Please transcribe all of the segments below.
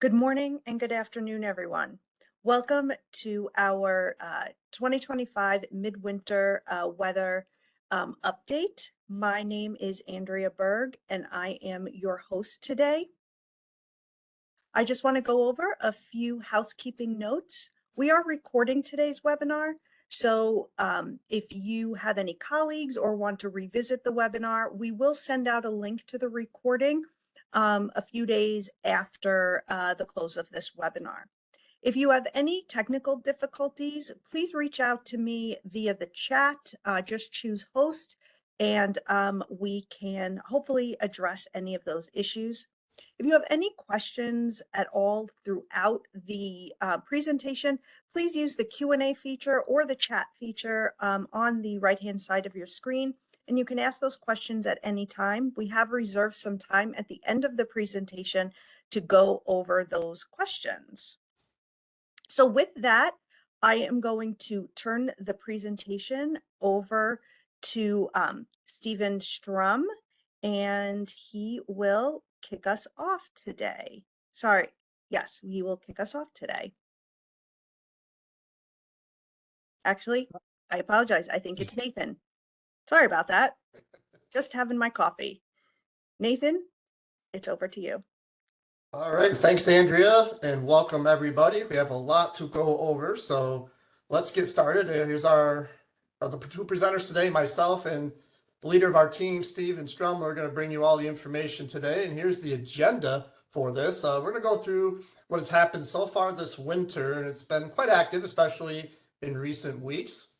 Good morning and good afternoon, everyone. Welcome to our 2025 midwinter weather update. My name is Andrea Berg, and I am your host today. I just want to go over a few housekeeping notes. We are recording today's webinar, so if you have any colleagues or want to revisit the webinar, we will send out a link to the recording a few days after the close of this webinar. If you have any technical difficulties, please reach out to me via the chat. Just choose host, and we can hopefully address any of those issues. If you have any questions at all throughout the presentation, please use the Q&A feature or the chat feature on the right-hand side of your screen, and you can ask those questions at any time. We have reserved some time at the end of the presentation to go over those questions. So with that, I am going to turn the presentation over to Stephen Strum, and he will kick us off today. Sorry, yes, he will kick us off today. Actually, I apologize. I think it's Nathan. Sorry about that. Just having my coffee. Nathan, it's over to you. All right, thanks, Andrea, and welcome everybody. We have a lot to go over, so let's get started. Here's our the two presenters today, myself and the leader of our team, Stephen Strum. We're going to bring you all the information today, and here's the agenda for this. We're going to go through what has happened so far this winter, and it's been quite active, especially in recent weeks.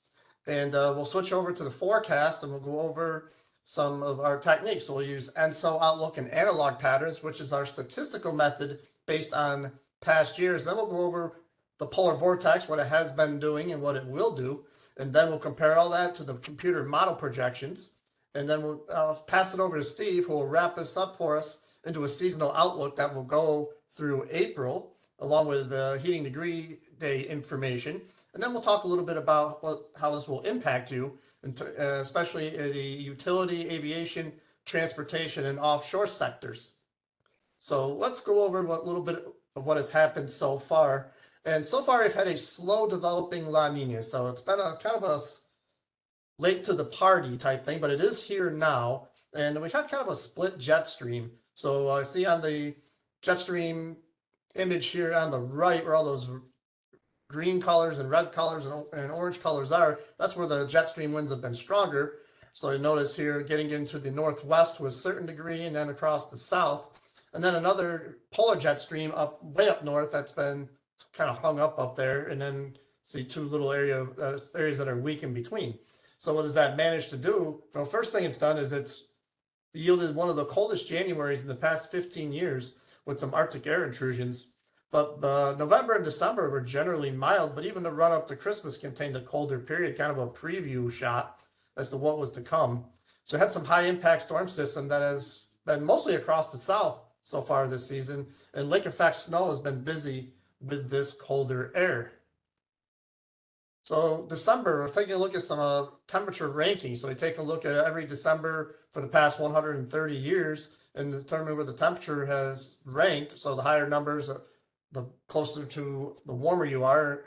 And we'll switch over to the forecast, and we'll go over some of our techniques. So we'll use ENSO, Outlook, and analog patterns, which is our statistical method based on past years. Then we'll go over the polar vortex, what it has been doing and what it will do. And then we'll compare all that to the computer model projections. And then we'll pass it over to Steve, who will wrap this up for us into a seasonal outlook that will go through April, along with the heating degree day information. And then we'll talk a little bit about how this will impact you, especially the utility, aviation, transportation, and offshore sectors. So let's go over a little bit of what has happened so far. And so far, we've had a slow developing La Nina. So it's been a kind of a late to the party type thing, but it is here now. And we've had kind of a split jet stream. So see on the jet stream image here on the right where all those green colors and red colors and orange colors are, that's where the jet stream winds have been stronger. So you notice here getting into the northwest to a certain degree and then across the south. And then another polar jet stream way up north that's been kind of hung up there. And then see two little areas that are weak in between. So what does that manage to do? Well, first thing it's done is it's yielded one of the coldest Januaries in the past 15 years with some Arctic air intrusions. But November and December were generally mild, but even the run up to Christmas contained a colder period, kind of a preview shot as to what was to come. So it had some high impact storm system that has been mostly across the south so far this season, and lake effect snow has been busy with this colder air. So December, we're taking a look at some temperature rankings. So we take a look at every December for the past 130 years and determine where the temperature has ranked. So the higher numbers, the closer to the warmer you are.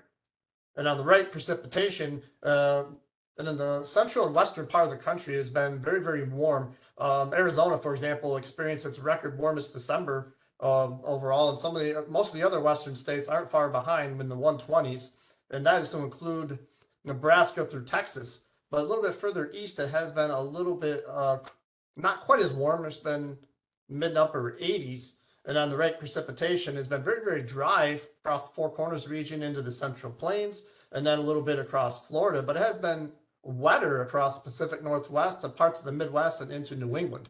And on the right, precipitation, and in the central and western part of the country has been very, very warm. Arizona, for example, experienced its record warmest December overall, and most of the other western states aren't far behind in the 120s, and that is to include Nebraska through Texas. But a little bit further east, it has been a little bit not quite as warm. It's been mid and upper 80s. And on the right, precipitation has been very, very dry across the Four Corners region into the Central Plains, and then a little bit across Florida. But it has been wetter across the Pacific Northwest and parts of the Midwest and into New England.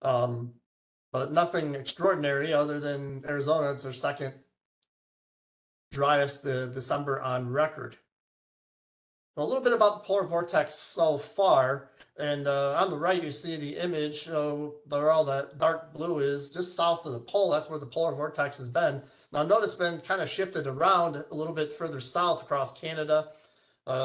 But nothing extraordinary other than Arizona. It's their second driest December on record. A little bit about the polar vortex so far. And on the right, you see the image. There, all that dark blue is just south of the pole. That's where the polar vortex has been. Now, notice it's been kind of shifted around a little bit further south across Canada.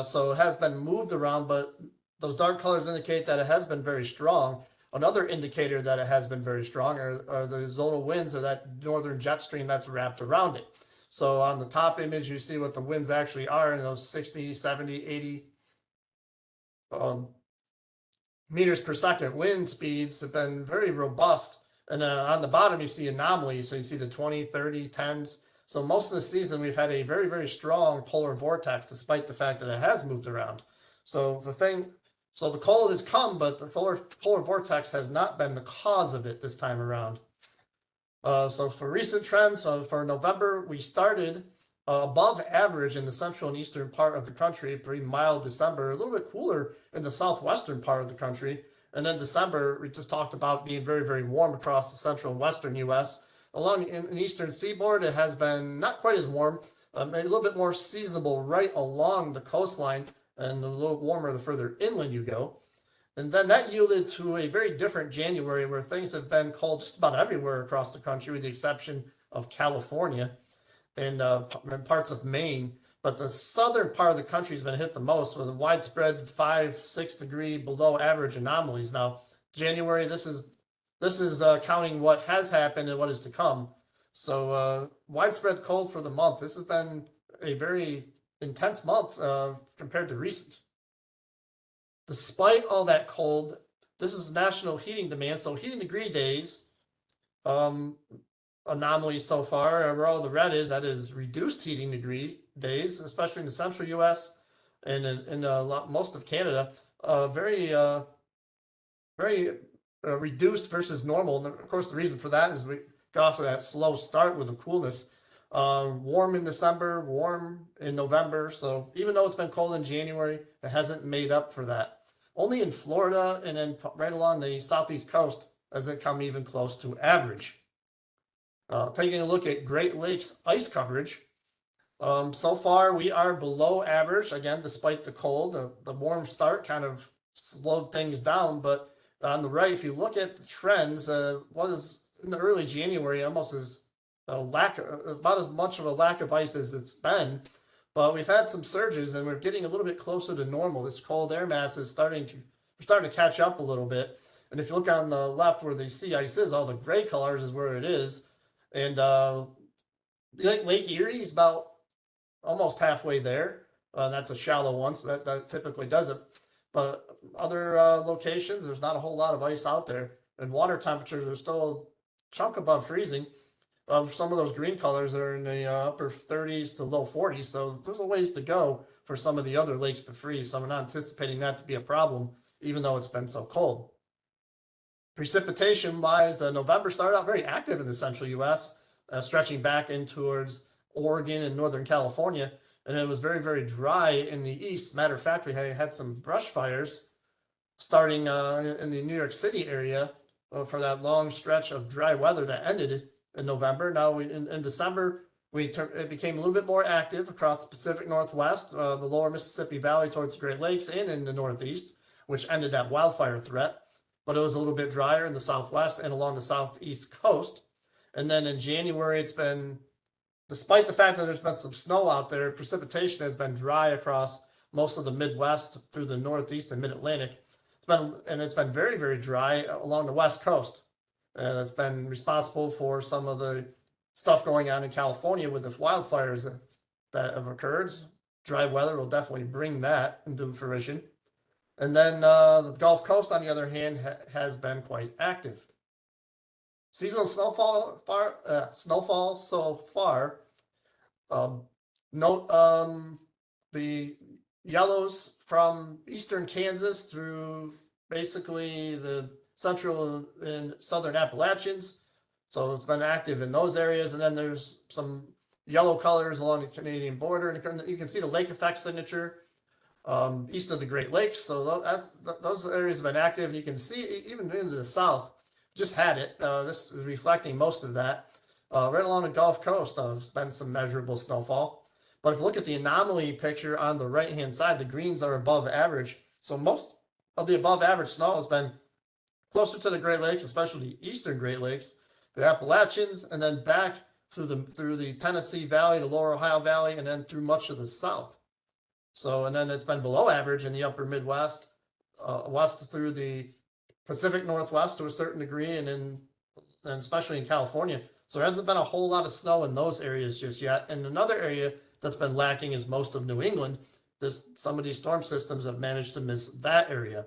So it has been moved around, but those dark colors indicate that it has been very strong. Another indicator that it has been very strong are the zonal winds or that northern jet stream that's wrapped around it. So on the top image, you see what the winds actually are in those 60, 70, 80 um, meters per second wind speeds have been very robust. And on the bottom, you see anomalies. So you see the 20, 30, 10s. So most of the season, we've had a very, very strong polar vortex, despite the fact that it has moved around. So the cold has come, but the polar vortex has not been the cause of it this time around. So for recent trends, for November, we started above average in the central and eastern part of the country, pretty mild December, a little bit cooler in the southwestern part of the country. And then December, we just talked about being very, very warm across the central and western U.S. Along in the eastern seaboard, it has been not quite as warm, maybe a little bit more seasonable right along the coastline, and a little warmer the further inland you go. And then that yielded to a very different January where things have been cold just about everywhere across the country, with the exception of California and parts of Maine. But the southern part of the country has been hit the most with a widespread 5-6 degree below average anomalies. Now, January, this is counting what has happened and what is to come. So widespread cold for the month. This has been a very intense month compared to recent. Despite all that cold, this is national heating demand. So heating degree days, anomalies so far, where all the red is, that is reduced heating degree days, especially in the central U.S. and in most of Canada, very reduced versus normal. And of course, the reason for that is we got off of that slow start with the coolness. Warm in December, warm in November. So even though it's been cold in January, it hasn't made up for that. Only in Florida and then right along the southeast coast has it come even close to average. Taking a look at Great Lakes ice coverage, so far we are below average, again, despite the cold. The warm start kind of slowed things down, but on the right, if you look at the trends, was in the early January almost as about as much of a lack of ice as it's been. But we've had some surges and we're getting a little bit closer to normal. This cold air mass is starting to catch up a little bit. And if you look on the left where the sea ice is, all the gray colors is where it is. And Lake Erie is about almost halfway there. That's a shallow one, so that typically does it. But other locations, there's not a whole lot of ice out there. And water temperatures are still a chunk above freezing. Some of those green colors are in the upper 30s to low 40s. So there's a ways to go for some of the other lakes to freeze. So I'm not anticipating that to be a problem, even though it's been so cold. Precipitation wise, November started out very active in the central U.S., stretching back in towards Oregon and Northern California. And it was very, very dry in the east. Matter of fact, we had some brush fires starting in the New York City area for that long stretch of dry weather that ended in November. Now in December, it became a little bit more active across the Pacific Northwest, the lower Mississippi Valley towards the Great Lakes, and in the Northeast, which ended that wildfire threat. But it was a little bit drier in the Southwest and along the Southeast coast. And then in January, it's been, despite the fact that there's been some snow out there, precipitation has been dry across most of the Midwest through the Northeast and Mid-Atlantic. It's been very, very dry along the West Coast. And it's been responsible for some of the stuff going on in California with the wildfires that have occurred. Dry weather will definitely bring that into fruition. And then the Gulf Coast, on the other hand, has been quite active. Seasonal snowfall so far. Note the yellows from eastern Kansas through basically the central and southern Appalachians. So it's been active in those areas. And then there's some yellow colors along the Canadian border. And you can see the lake effect signature east of the Great Lakes. So those areas have been active. And you can see even into the south, just had it. This is reflecting most of that. Right along the Gulf Coast, there's been some measurable snowfall. But if you look at the anomaly picture on the right-hand side, the greens are above average. So most of the above average snow has been closer to the Great Lakes, especially the eastern Great Lakes, the Appalachians, and then back through the Tennessee Valley, the Lower Ohio Valley, and then through much of the South. So, and then it's been below average in the upper Midwest, west through the Pacific Northwest to a certain degree, and especially in California. So there hasn't been a whole lot of snow in those areas just yet. And another area that's been lacking is most of New England. Some of these storm systems have managed to miss that area.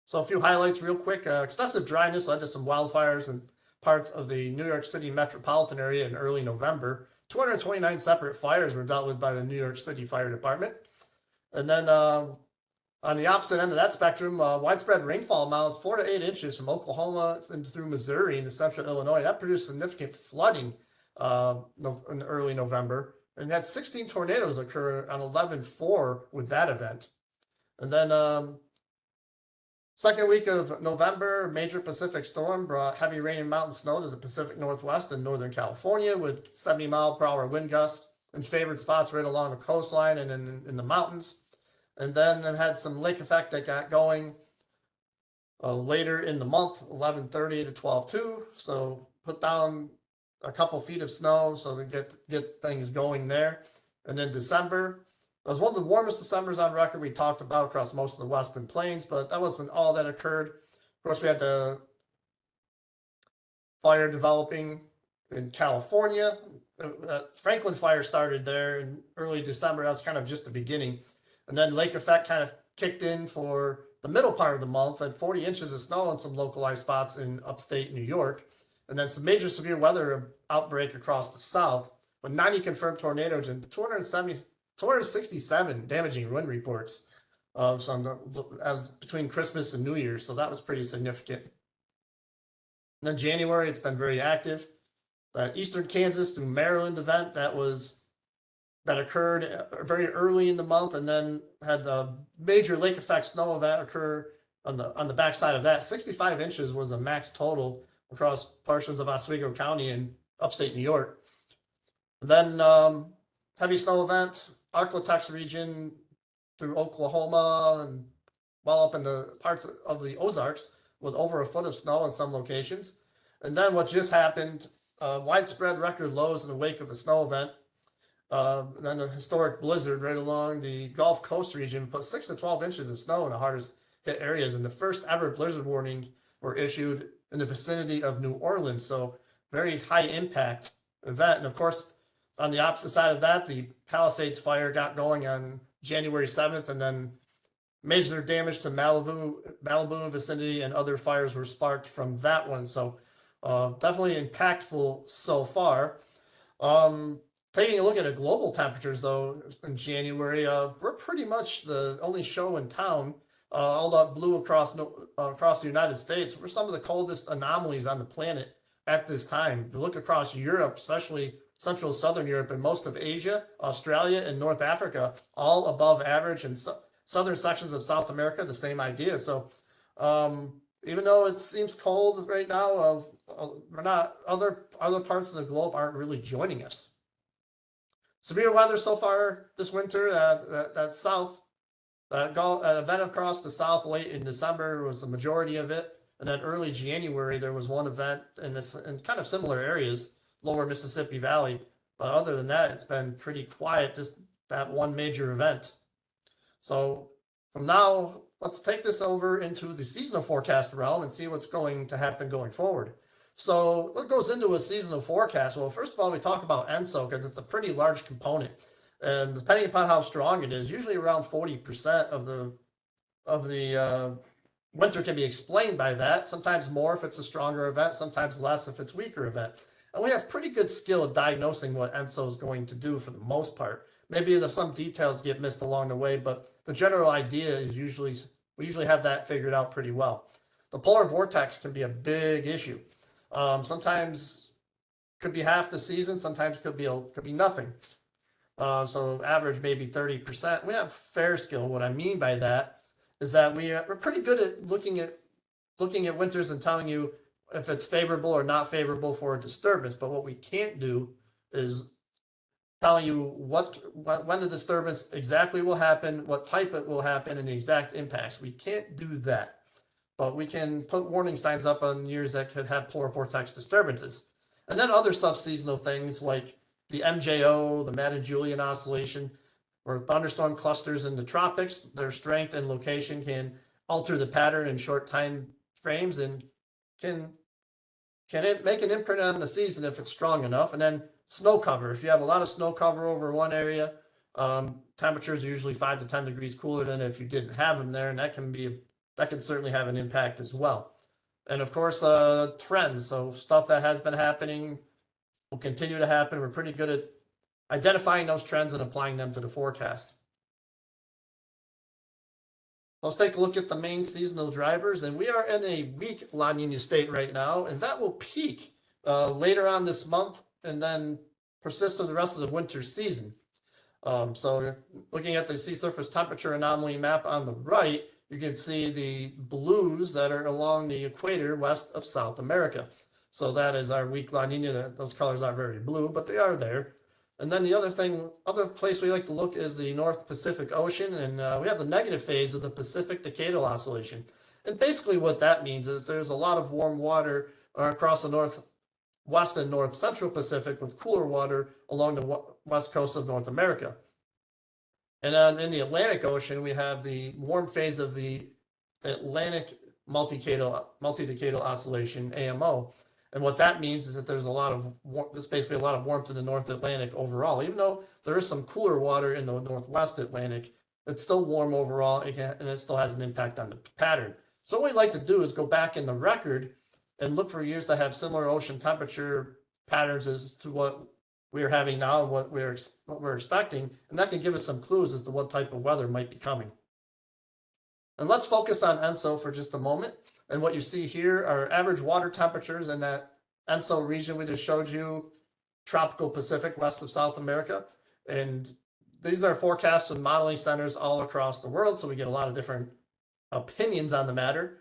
So a few highlights real quick. Excessive dryness led to some wildfires in parts of the New York City metropolitan area in early November. 229 separate fires were dealt with by the New York City Fire Department. And then on the opposite end of that spectrum, widespread rainfall amounts 4 to 8 inches from Oklahoma and through Missouri into central Illinois. That produced significant flooding in early November. And had 16 tornadoes occur on 11/4 with that event. And then second week of November, major Pacific storm brought heavy rain and mountain snow to the Pacific Northwest and Northern California with 70-mile-per-hour wind gusts in favored spots right along the coastline and in the mountains. And then it had some lake effect that got going later in the month, 11/30 to 12/2. So put down a couple feet of snow so to get things going there. And then December, it was one of the warmest Decembers on record we talked about across most of the Western Plains, but that wasn't all that occurred. Of course, we had the fire developing in California. Franklin fire started there in early December. That was kind of just the beginning. And then lake effect kind of kicked in for the middle part of the month, had 40 inches of snow in some localized spots in upstate New York. And then some major severe weather outbreak across the South with 90 confirmed tornadoes and 267 damaging wind reports as between Christmas and New Year's. So that was pretty significant. And then January, it's been very active. The Eastern Kansas to Maryland event that occurred very early in the month, and then had the major lake effect snow event occur on the backside of that. 65 inches was the max total across portions of Oswego County in upstate New York. And then heavy snow event, Arklatex region through Oklahoma and well up into parts of the Ozarks with over a foot of snow in some locations. And then what just happened, widespread record lows in the wake of the snow event. Then a historic blizzard right along the Gulf Coast region put 6 to 12 inches of snow in the hardest hit areas. And the first ever blizzard warning were issued in the vicinity of New Orleans. So very high impact event. And of course, on the opposite side of that, the Palisades fire got going on January 7th, and then major damage to Malibu vicinity and other fires were sparked from that one. So definitely impactful so far. Taking a look at global temperatures, though, in January, we're pretty much the only show in town. All that blue across the United States. We're some of the coldest anomalies on the planet at this time. If you look across Europe, especially Central Southern Europe and most of Asia, Australia, and North Africa, all above average, and southern sections of South America, the same idea. So even though it seems cold right now, we're not other parts of the globe aren't really joining us. Severe weather so far this winter. That south event across the South late in December was the majority of it, and then early January there was one event in kind of similar areas, lower Mississippi Valley. But other than that, it's been pretty quiet. Just that one major event. So from now, let's take this over into the seasonal forecast realm and see what's going to happen going forward. So what goes into a seasonal forecast? Well, first of all, we talk about ENSO because it's a pretty large component. And depending upon how strong it is, usually around 40% of the winter can be explained by that. Sometimes more if it's a stronger event, sometimes less if it's a weaker event. And we have pretty good skill at diagnosing what ENSO is going to do for the most part. Maybe some details get missed along the way, but the general idea is we usually have that figured out pretty well. The polar vortex can be a big issue. Sometimes could be half the season, sometimes could be nothing. So average maybe 30%. We have fair skill. What I mean by that is that we're pretty good at looking at winters and telling you if it's favorable or not favorable for a disturbance. But what we can't do is telling you when the disturbance exactly will happen, what type it will happen, and the exact impacts. We can't do that. But we can put warning signs up on years that could have polar vortex disturbances. And then other subseasonal things like the MJO, the Madden-Julian oscillation, or thunderstorm clusters in the tropics. Their strength and location can alter the pattern in short time frames and can it make an imprint on the season if it's strong enough. And then snow cover. If you have a lot of snow cover over one area, temperatures are usually 5 to 10 degrees cooler than if you didn't have them there, and that can certainly have an impact as well. And of course, trends. So stuff that has been happening will continue to happen. We're pretty good at identifying those trends and applying them to the forecast. Let's take a look at the main seasonal drivers, and we are in a weak La Nina state right now, and that will peak later on this month and then persist through the rest of the winter season. So looking at the sea surface temperature anomaly map on the right, you can see the blues that are along the equator west of South America. So that is our weak La Nina. Those colors aren't very blue, but they are there. And then the other place we like to look is the North Pacific Ocean, and we have the negative phase of the Pacific Decadal Oscillation. And basically what that means is that there's a lot of warm water across the northwest and north central Pacific with cooler water along the west coast of North America. And then in the Atlantic Ocean, we have the warm phase of the Atlantic multi-decadal oscillation, AMO. And what that means is that there's basically a lot of warmth in the North Atlantic overall. Even though there is some cooler water in the Northwest Atlantic, it's still warm overall, and it still has an impact on the pattern. So what we like to do is go back in the record and look for years that have similar ocean temperature patterns as to what we're having now and what we're expecting, and that can give us some clues as to what type of weather might be coming. And let's focus on ENSO for just a moment. And what you see here are average water temperatures in that ENSO region we just showed you, tropical Pacific west of South America. And these are forecasts and modeling centers all across the world, so we get a lot of different opinions on the matter.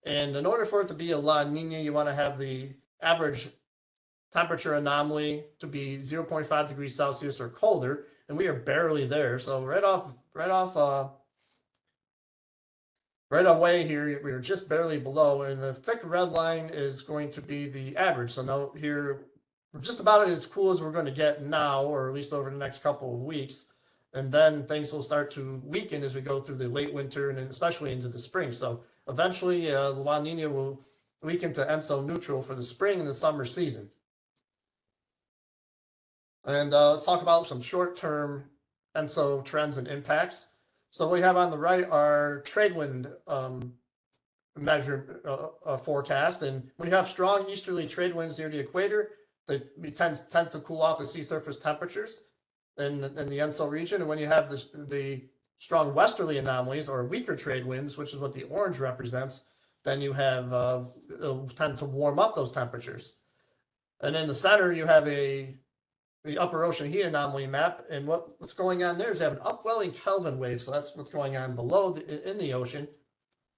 And in order for it to be a La Nina, you want to have the average temperature anomaly to be 0.5 degrees Celsius or colder, and we are barely there. So right away here, we are just barely below, and the thick red line is going to be the average. So now here, we're just about as cool as we're going to get now, or at least over the next couple of weeks. And then things will start to weaken as we go through the late winter and especially into the spring. So eventually, La Nina will weaken to ENSO neutral for the spring and the summer season. And let's talk about some short-term ENSO trends and impacts. So what we have on the right are trade wind measure forecast. And when you have strong easterly trade winds near the equator, it tends to cool off the sea surface temperatures in the ENSO region. And when you have the strong westerly anomalies or weaker trade winds, which is what the orange represents, then you have it'll tend to warm up those temperatures. And in the center, you have the upper ocean heat anomaly map, and what's going on there is you have an upwelling Kelvin wave, so that's what's going on below in the ocean.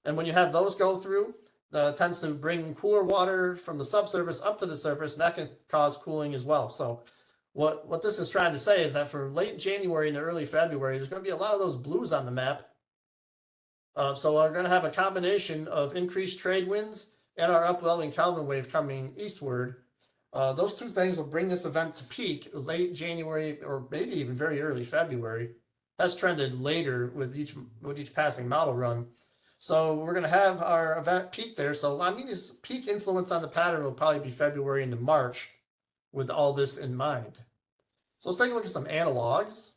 And when you have those go through, it tends to bring cooler water from the subsurface up to the surface, and that can cause cooling as well. So what this is trying to say is that for late January and early February, there's going to be a lot of those blues on the map. So we're going to have a combination of increased trade winds and our upwelling Kelvin wave coming eastward. Those two things will bring this event to peak late January or maybe even very early February. That's trended later with each passing model run. So we're going to have our event peak there. So La Nina's peak influence on the pattern will probably be February into March with all this in mind. So let's take a look at some analogs.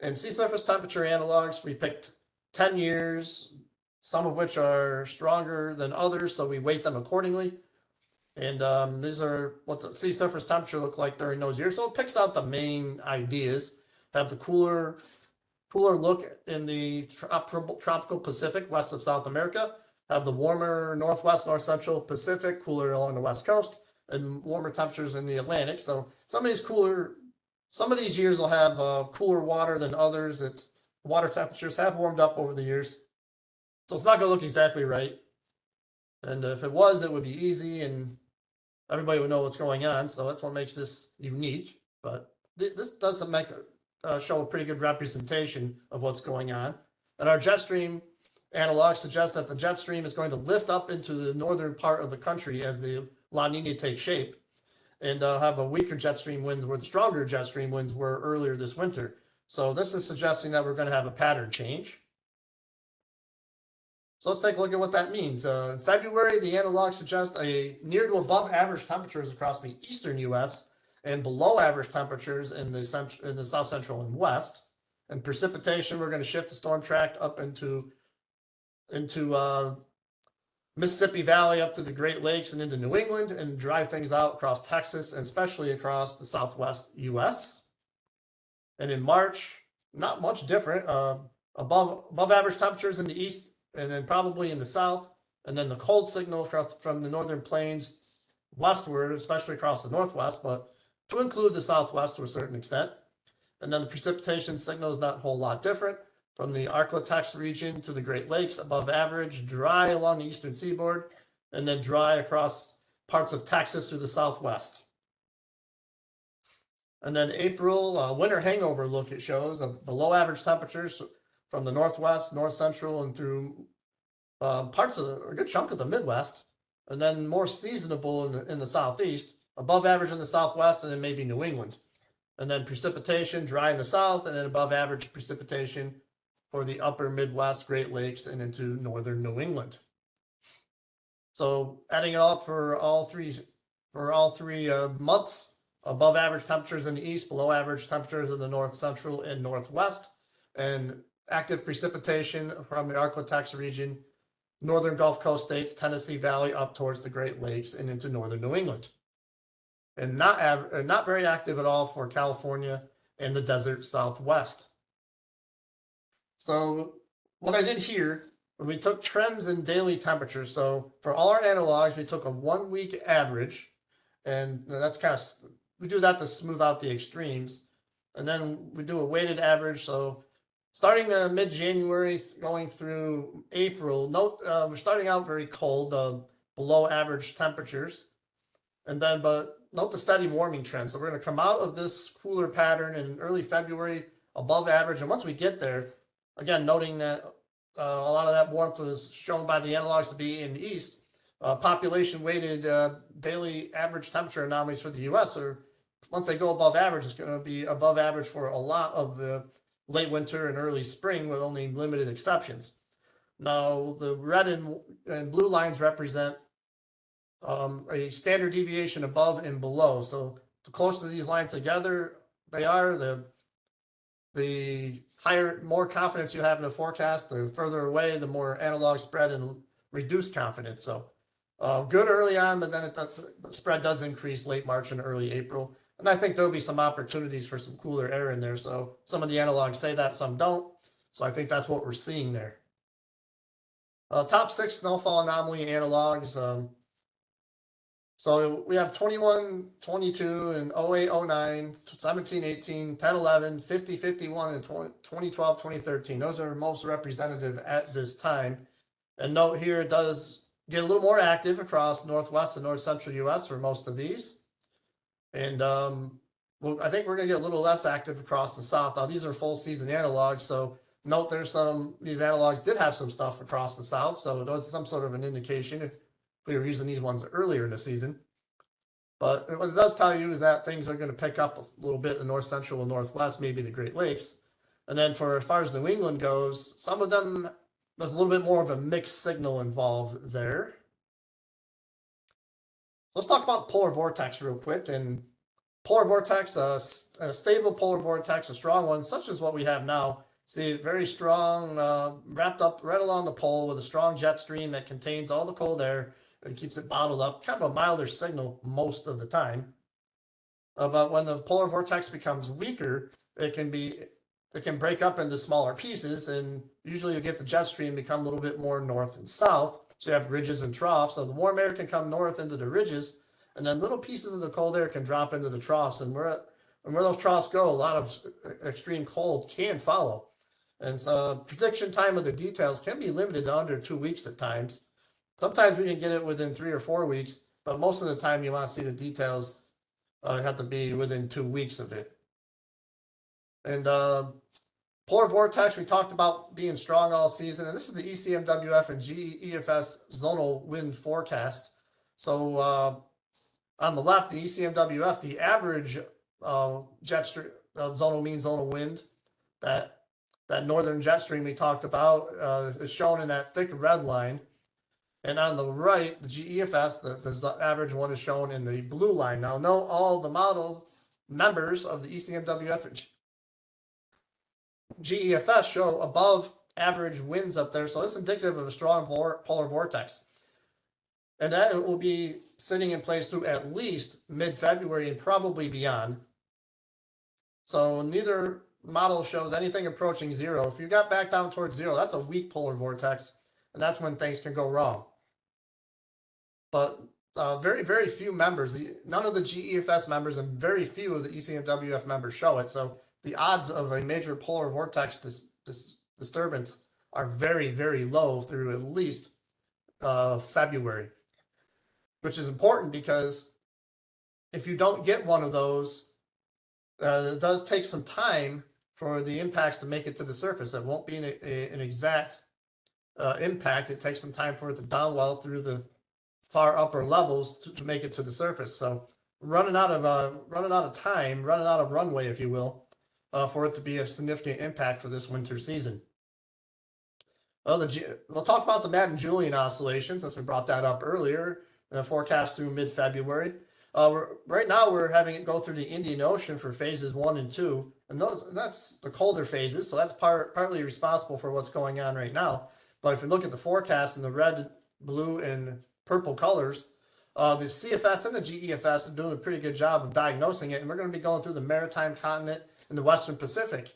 And sea surface temperature analogs, we picked 10 years, some of which are stronger than others, so we weight them accordingly. And these are what the sea surface temperature looked like during those years. So it picks out the main ideas. Have the cooler look in the tropical Pacific west of South America. Have the warmer northwest, north central Pacific, cooler along the west coast, and warmer temperatures in the Atlantic. So some of these years will have cooler water than others. Water temperatures have warmed up over the years. So it's not going to look exactly right. And if it was, it would be easy and everybody would know what's going on. So that's what makes this unique. But this doesn't show a pretty good representation of what's going on. And our jet stream analog suggests that the jet stream is going to lift up into the northern part of the country as the La Nina takes shape, and have a weaker jet stream winds where the stronger jet stream winds were earlier this winter. So this is suggesting that we're going to have a pattern change. So let's take a look at what that means. In February, the analog suggests a near to above average temperatures across the eastern U.S. and below average temperatures in the south central and west. And precipitation, we're going to shift the storm track up into Mississippi Valley up to the Great Lakes and into New England, and dry things out across Texas and especially across the southwest U.S. And in March, not much different. Above average temperatures in the east and then probably in the south, and then the cold signal from the northern plains westward, especially across the northwest, but to include the southwest to a certain extent. And then the precipitation signal is not a whole lot different from the Arklatex region to the Great Lakes, above average, dry along the eastern seaboard, and then dry across parts of Texas through the southwest. And then April, winter hangover look, it shows below average temperatures from the northwest, north central, and through parts of a good chunk of the Midwest, and then more seasonable in the southeast, above average in the southwest, and then maybe New England. And then precipitation, dry in the south, and then above average precipitation for the upper Midwest, Great Lakes, and into northern New England. So adding it up for all three months, above average temperatures in the east, below average temperatures in the north central and northwest, and active precipitation from the Arklatex region, northern Gulf Coast states, Tennessee Valley up towards the Great Lakes and into northern New England. And not very active at all for California and the desert Southwest. So what I did here, we took trends in daily temperatures. So for all our analogs, we took a 1 week average, and that's we do that to smooth out the extremes. And then we do a weighted average. So starting mid-January, going through April, note we're starting out very cold, below average temperatures. And then, but note the steady warming trend. So we're going to come out of this cooler pattern in early February, above average. And once we get there, again, noting that a lot of that warmth is shown by the analogs to be in the east, population-weighted daily average temperature anomalies for the U.S. are, once they go above average, it's going to be above average for a lot of the late winter and early spring with only limited exceptions. Now, the red and blue lines represent a standard deviation above and below. So the closer these lines together they are, the higher, more confidence you have in the forecast. The further away, the more analog spread and reduced confidence. So good early on, but then the spread does increase late March and early April. And I think there'll be some opportunities for some cooler air in there. So some of the analogs say that, some don't. So I think that's what we're seeing there. Top 6 snowfall anomaly analogs. So we have 21, 22, and 08, 09, 17, 18, 10, 11, 50, 51, and 2012, 2013. Those are most representative at this time. And note here, it does get a little more active across northwest and north central U.S. for most of these. And well, I think we're going to get a little less active across the south. Now, these are full season analogs. So note these analogs did have some stuff across the south. So it was some sort of an indication if we were using these ones earlier in the season. But what it does tell you is that things are going to pick up a little bit in the north central and northwest, maybe the Great Lakes. And then for as far as New England goes, some of them, there's a little bit more of a mixed signal involved there. Let's talk about polar vortex real quick. And polar vortex, a stable polar vortex, a strong one, such as what we have now. See, very strong, wrapped up right along the pole with a strong jet stream that contains all the cold air and keeps it bottled up. Kind of a milder signal most of the time. But when the polar vortex becomes weaker, it can break up into smaller pieces, and usually you get the jet stream become a little bit more north and south. So you have ridges and troughs. So the warm air can come north into the ridges, and then little pieces of the cold air can drop into the troughs. And where those troughs go, a lot of extreme cold can follow. And so prediction time of the details can be limited to under 2 weeks at times. Sometimes we can get it within 3 or 4 weeks, but most of the time you want to see the details have to be within 2 weeks of it. And polar vortex, we talked about being strong all season, and this is the ECMWF and GEFS zonal wind forecast. So on the left, the ECMWF, the average jet stream zonal mean zonal wind that that northern jet stream we talked about is shown in that thick red line. And on the right, the GEFS, the average one, is shown in the blue line. Now, note all the model members of the ECMWF and GEFS show above average winds up there. So it's indicative of a strong polar vortex. And that will be sitting in place through at least mid-February and probably beyond. So neither model shows anything approaching zero. If you got back down towards zero, that's a weak polar vortex, and that's when things can go wrong. But very, very few members, none of the GEFS members and very few of the ECMWF members show it. So the odds of a major polar vortex disturbance are very, very low through at least February, which is important because if you don't get one of those, it does take some time for the impacts to make it to the surface. It won't be an exact impact. It takes some time for it to downwell through the far upper levels to make it to the surface. So running out of time, running out of runway, if you will, for it to be a significant impact for this winter season. We'll talk about the Madden-Julian oscillation since we brought that up earlier in the forecast through mid-February. Right now we're having it go through the Indian Ocean for phases 1 and 2, and that's the colder phases, so that's partly responsible for what's going on right now. But if you look at the forecast in the red, blue, and purple colors, the CFS and the GEFS are doing a pretty good job of diagnosing it, and we're going to be going through the maritime continent and the Western Pacific.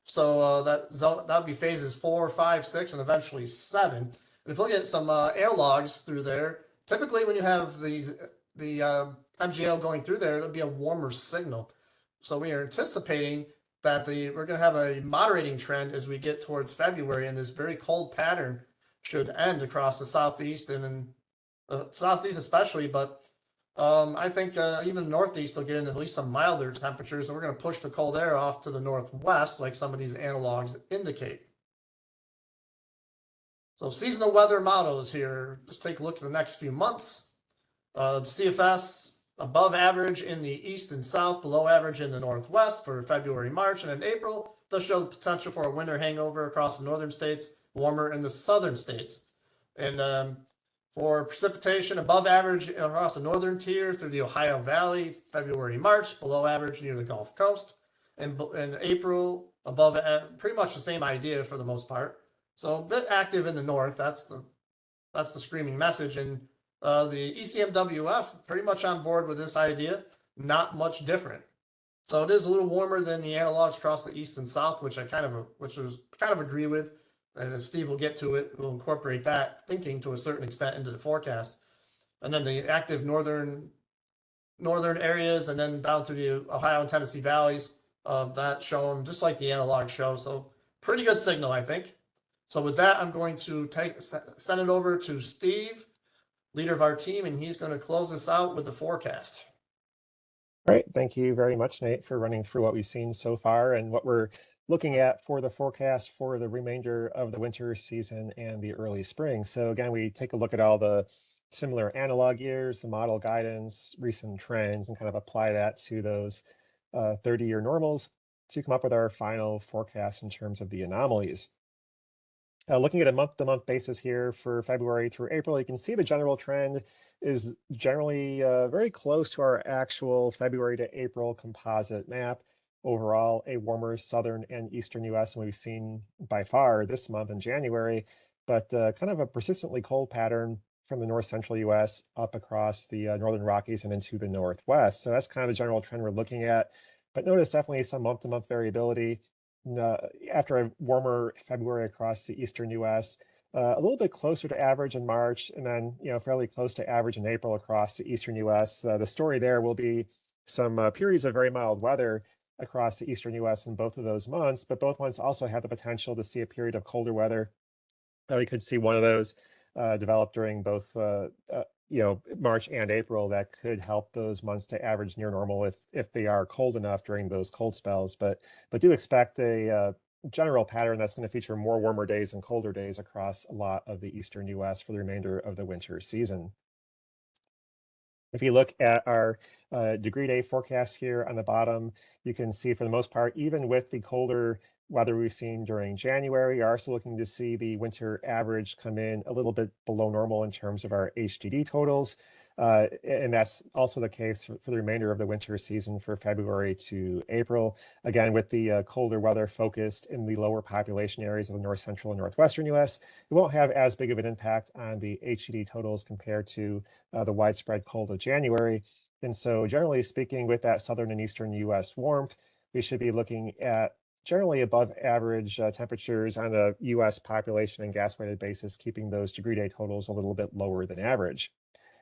So that'll be phases 4, 5, 6, and eventually 7. And if you look at some analogs through there, typically when you have the MGL going through there, it'll be a warmer signal. So we are anticipating that we're going to have a moderating trend as we get towards February, and this very cold pattern should end across the southeast and southeast especially, but I think even the northeast will get into at least some milder temperatures, and we're going to push the cold air off to the northwest like some of these analogs indicate. So seasonal weather models here. Let's take a look at the next few months. The CFS above average in the east and south, below average in the northwest for February, March, and in April does show the potential for a winter hangover across the northern states, warmer in the southern states. And for precipitation, above average across the northern tier through the Ohio Valley, February, March, below average near the Gulf Coast. And in April, above pretty much the same idea for the most part. So a bit active in the north. That's the screaming message. And the ECMWF pretty much on board with this idea, not much different. So it is a little warmer than the analogs across the east and south, which I kind of agree with. And as Steve will get to it, we'll incorporate that thinking to a certain extent into the forecast. And then the active northern areas, and then down to the Ohio and Tennessee valleys, that shown just like the analog show. So pretty good signal, I think. So with that, I'm going to send it over to Steve, leader of our team, and he's going to close us out with the forecast. All right, thank you very much, Nate, for running through what we've seen so far and what we're looking at for the forecast for the remainder of the winter season and the early spring. So again, we take a look at all the similar analog years, the model guidance, recent trends, and kind of apply that to those 30-year normals to come up with our final forecast in terms of the anomalies. Looking at a month-to-month basis here for February through April, you can see the general trend is generally very close to our actual February to April composite map. Overall, a warmer southern and eastern U.S. than we've seen by far this month in January, but kind of a persistently cold pattern from the north-central U.S. up across the northern Rockies and into the northwest. So that's kind of the general trend we're looking at. But notice definitely some month-to-month variability. After a warmer February across the eastern U.S., a little bit closer to average in March, and then fairly close to average in April across the eastern U.S. The story there will be some periods of very mild weather across the eastern U.S. in both of those months, but both months also have the potential to see a period of colder weather. We could see one of those develop during both March and April that could help those months to average near normal if they are cold enough during those cold spells. But do expect a general pattern that's going to feature more warmer days and colder days across a lot of the eastern U.S. for the remainder of the winter season. If you look at our degree day forecast here on the bottom, you can see for the most part, even with the colder weather we've seen during January. We are also looking to see the winter average come in a little bit below normal in terms of our HDD totals. And that's also the case for the remainder of the winter season for February to April. Again, with the colder weather focused in the lower population areas of the north central and northwestern US, it won't have as big of an impact on the HDD totals compared to the widespread cold of January. And so generally speaking, with that southern and eastern US warmth, we should be looking at generally above average temperatures on a US population and gas weighted basis, keeping those degree day totals a little bit lower than average.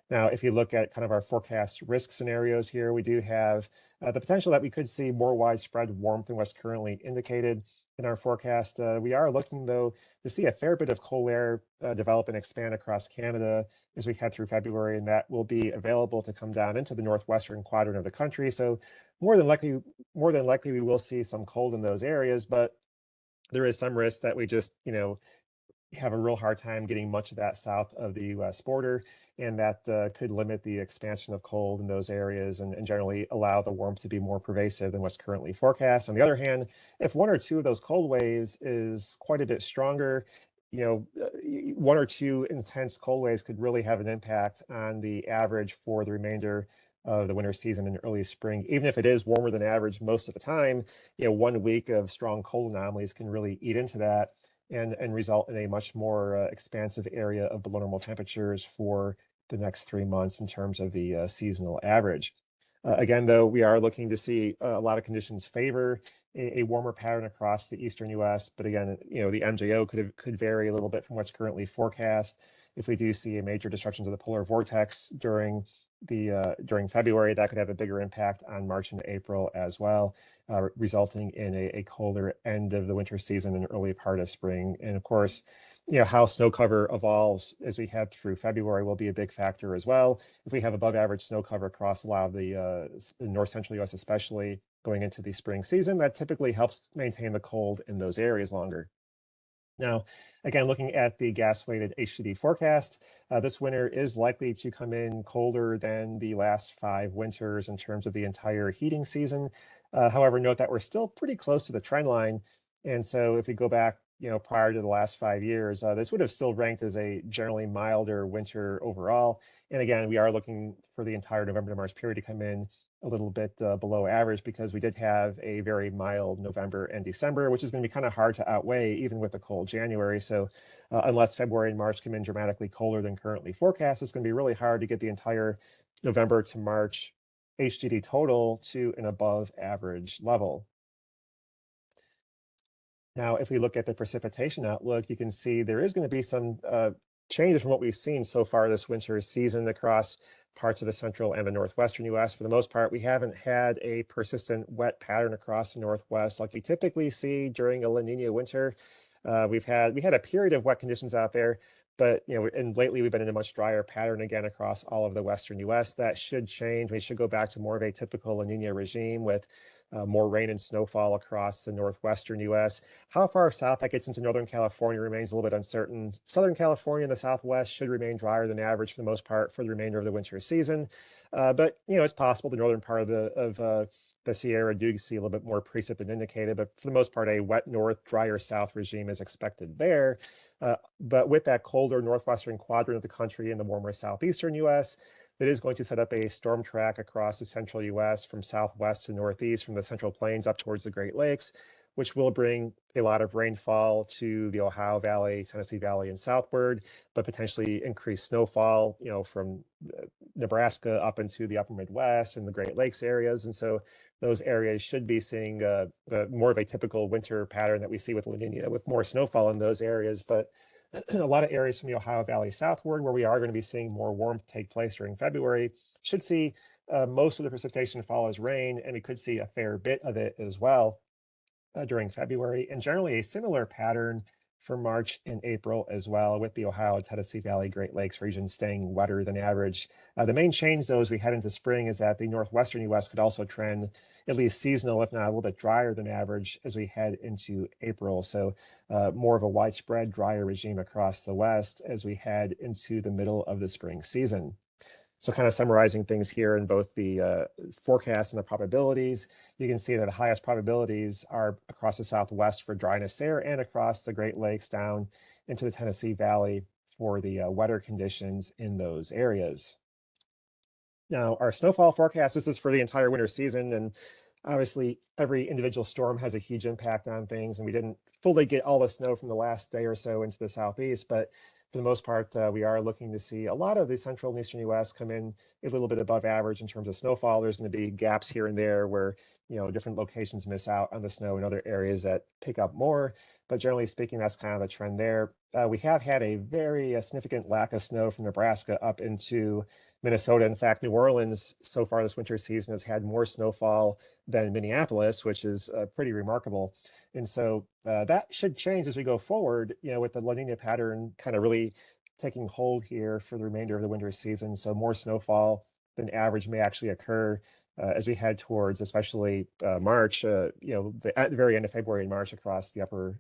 Now, if you look at kind of our forecast risk scenarios here, we do have the potential that we could see more widespread warmth than what's currently indicated in our forecast. We are looking, though, to see a fair bit of cold air develop and expand across Canada as we head through February, and that will be available to come down into the northwestern quadrant of the country. So more than likely, we will see some cold in those areas, but there is some risk that we just, have a real hard time getting much of that south of the US border, and that could limit the expansion of cold in those areas and generally allow the warmth to be more pervasive than what's currently forecast. On the other hand, if one or two of those cold waves is quite a bit stronger, one or two intense cold waves could really have an impact on the average for the remainder of the winter season and early spring. Even if it is warmer than average most of the time, 1 week of strong cold anomalies can really eat into that and result in a much more expansive area of below normal temperatures for the next 3 months in terms of the seasonal average. Again, though, we are looking to see a lot of conditions favor a warmer pattern across the eastern U.S. But again, the MJO could vary a little bit from what's currently forecast. If we do see a major disruption to the polar vortex during February, that could have a bigger impact on March and April as well, resulting in a colder end of the winter season and early part of spring. And of course, how snow cover evolves as we head through February will be a big factor as well. If we have above average snow cover across a lot of the north central US, especially going into the spring season, that typically helps maintain the cold in those areas longer. Now, again, looking at the gas-weighted HCD forecast, this winter is likely to come in colder than the last 5 winters in terms of the entire heating season. However, note that we're still pretty close to the trend line. And so if we go back, prior to the last 5 years, this would have still ranked as a generally milder winter overall. And again, we are looking for the entire November to March period to come in a little bit below average because we did have a very mild November and December, which is going to be kind of hard to outweigh even with the cold January. So unless February and March come in dramatically colder than currently forecast, it's going to be really hard to get the entire November to March HDD total to an above average level. Now, if we look at the precipitation outlook, you can see there is going to be some changes from what we've seen so far this winter season across parts of the central and the northwestern US. For the most part, we haven't had a persistent wet pattern across the northwest like we typically see during a La Nina winter. We had a period of wet conditions out there, but and lately we've been in a much drier pattern again across all of the western US. That should change. We should go back to more of a typical La Nina regime with more rain and snowfall across the northwestern US. How far south that gets into Northern California remains a little bit uncertain. Southern California and the Southwest should remain drier than average for the most part for the remainder of the winter season. But it's possible the northern part of the Sierra do see a little bit more precip than indicated, but for the most part, a wet north, drier south regime is expected there. But with that colder northwestern quadrant of the country and the warmer southeastern US, that is going to set up a storm track across the central US from southwest to northeast from the Central Plains up towards the Great Lakes, which will bring a lot of rainfall to the Ohio Valley, Tennessee Valley, and southward, but potentially increased snowfall, from Nebraska up into the upper Midwest and the Great Lakes areas. And so those areas should be seeing more of a typical winter pattern that we see with La Nina, with more snowfall in those areas. But a lot of areas from the Ohio Valley southward, where we are going to be seeing more warmth take place during February, should see most of the precipitation fall as rain, and we could see a fair bit of it as well during February, and generally a similar pattern for March and April as well, with the Ohio, Tennessee Valley, Great Lakes region staying wetter than average. The main change, though, as we head into spring is that the northwestern U.S. could also trend at least seasonal, if not a little bit drier than average as we head into April. So more of a widespread drier regime across the West as we head into the middle of the spring season. So kind of summarizing things here in both the forecast and the probabilities, you can see that the highest probabilities are across the Southwest for dryness there and across the Great Lakes down into the Tennessee Valley for the wetter conditions in those areas. Now, our snowfall forecast, this is for the entire winter season, and obviously every individual storm has a huge impact on things, and we didn't fully get all the snow from the last day or so into the southeast, but for the most part, we are looking to see a lot of the central and eastern U.S. come in a little bit above average in terms of snowfall. There's going to be gaps here and there where, different locations miss out on the snow and other areas that pick up more, but generally speaking, that's kind of the trend there. We have had a very significant lack of snow from Nebraska up into Minnesota. In fact, New Orleans so far this winter season has had more snowfall than Minneapolis, which is pretty remarkable. And so that should change as we go forward, with the La Nina pattern kind of really taking hold here for the remainder of the winter season. So more snowfall than average may actually occur as we head towards, especially March, at the very end of February and March across the upper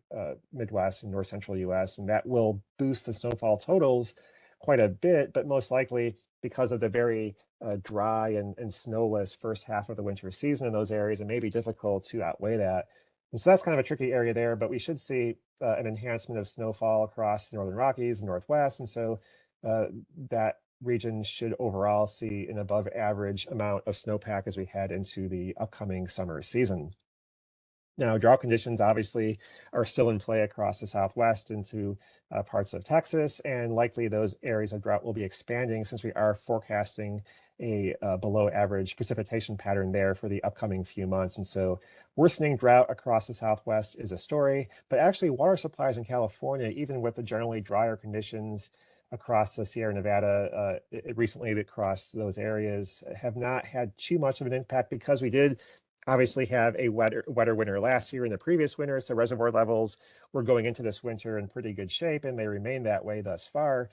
Midwest and north central US. And that will boost the snowfall totals quite a bit, but most likely because of the very dry and snowless first half of the winter season in those areas, it may be difficult to outweigh that. And so that's kind of a tricky area there, but we should see an enhancement of snowfall across the Northern Rockies and Northwest. And so that region should overall see an above average amount of snowpack as we head into the upcoming summer season. Now, drought conditions obviously are still in play across the Southwest into parts of Texas, and likely those areas of drought will be expanding since we are forecasting a below average precipitation pattern there for the upcoming few months. And so worsening drought across the Southwest is a story, but actually water supplies in California, even with the generally drier conditions across the Sierra Nevada recently across those areas, have not had too much of an impact because we did obviously have a wetter winter last year and the previous winter. So reservoir levels were going into this winter in pretty good shape, and they remain that way thus far.